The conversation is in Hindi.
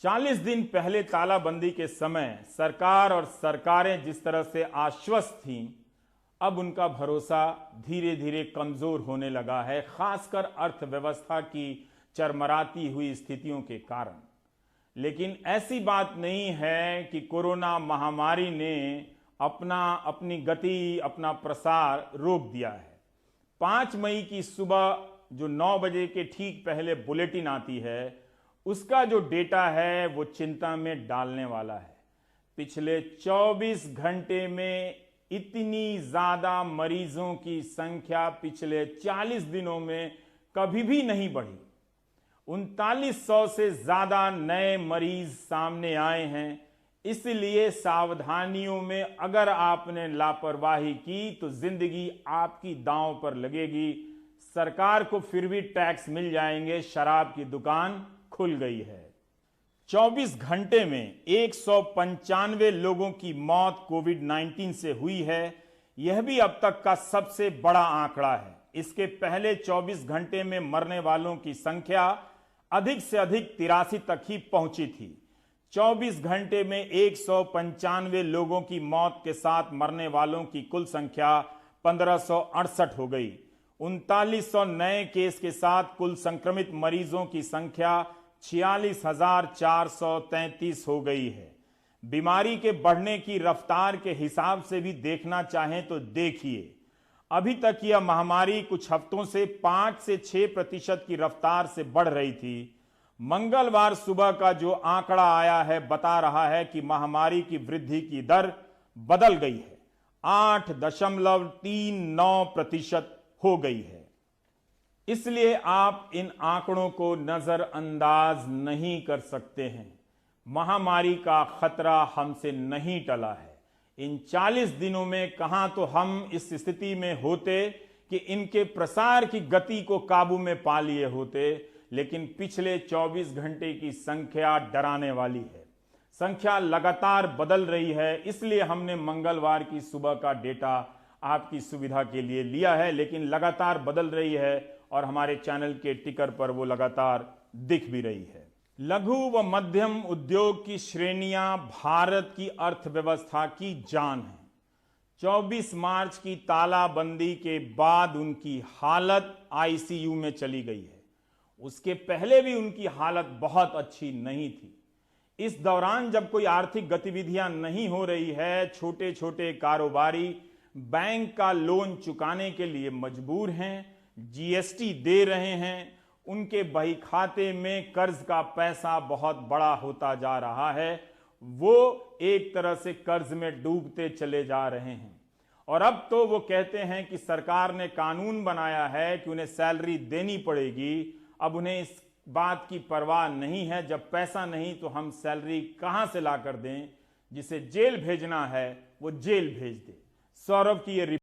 40 दिन पहले तालाबंदी के समय सरकार और सरकारें जिस तरह से आश्वस्त थीं, अब उनका भरोसा धीरे धीरे कमजोर होने लगा है, खासकर अर्थव्यवस्था की चरमराती हुई स्थितियों के कारण। लेकिन ऐसी बात नहीं है कि कोरोना महामारी ने अपनी गति, अपना प्रसार रोक दिया है। 5 मई की सुबह जो 9 बजे के ठीक पहले बुलेटिन आती है, उसका जो डेटा है वो चिंता में डालने वाला है। पिछले 24 घंटे में इतनी ज्यादा मरीजों की संख्या पिछले 40 दिनों में कभी भी नहीं बढ़ी। 3900 से ज्यादा नए मरीज सामने आए हैं। इसलिए सावधानियों में अगर आपने लापरवाही की तो जिंदगी आपकी दांव पर लगेगी। सरकार को फिर भी टैक्स मिल जाएंगे, शराब की दुकान खुल गई है। 24 घंटे में 195 लोगों की मौत कोविड-19 से हुई है। यह भी अब तक का सबसे बड़ा आंकड़ा है। इसके पहले 24 घंटे में मरने वालों की संख्या अधिक से अधिक 83 तक ही पहुंची थी। 24 घंटे में 195 लोगों की मौत के साथ मरने वालों की कुल संख्या 1568 हो गई। 3900 नए केस के साथ कुल संक्रमित मरीजों की संख्या 46,433 हो गई है। बीमारी के बढ़ने की रफ्तार के हिसाब से भी देखना चाहें तो देखिए, अभी तक यह महामारी कुछ हफ्तों से 5 से 6% की रफ्तार से बढ़ रही थी। मंगलवार सुबह का जो आंकड़ा आया है बता रहा है कि महामारी की वृद्धि की दर बदल गई है, 8.39% हो गई है। इसलिए आप इन आंकड़ों को नजरअंदाज नहीं कर सकते हैं। महामारी का खतरा हमसे नहीं टला है। इन 40 दिनों में कहां तो हम इस स्थिति में होते कि इनके प्रसार की गति को काबू में पा लिए होते, लेकिन पिछले 24 घंटे की संख्या डराने वाली है। संख्या लगातार बदल रही है। इसलिए हमने मंगलवार की सुबह का डेटा आपकी सुविधा के लिए लिया है, लेकिन लगातार बदल रही है और हमारे चैनल के टिकर पर वो लगातार दिख भी रही है। लघु व मध्यम उद्योग की श्रेणियां भारत की अर्थव्यवस्था की जान है। 24 मार्च की तालाबंदी के बाद उनकी हालत आईसीयू में चली गई है। उसके पहले भी उनकी हालत बहुत अच्छी नहीं थी। इस दौरान जब कोई आर्थिक गतिविधियां नहीं हो रही है, छोटे छोटे कारोबारी बैंक का लोन चुकाने के लिए मजबूर हैं, जीएसटी दे रहे हैं, उनके बही खाते में कर्ज का पैसा बहुत बड़ा होता जा रहा है। वो एक तरह से कर्ज में डूबते चले जा रहे हैं। और अब तो वो कहते हैं कि सरकार ने कानून बनाया है कि उन्हें सैलरी देनी पड़ेगी। अब उन्हें इस बात की परवाह नहीं है, जब पैसा नहीं तो हम सैलरी कहां से ला कर दें। जिसे जेल भेजना है वो जेल भेज दे। सौरभ की ये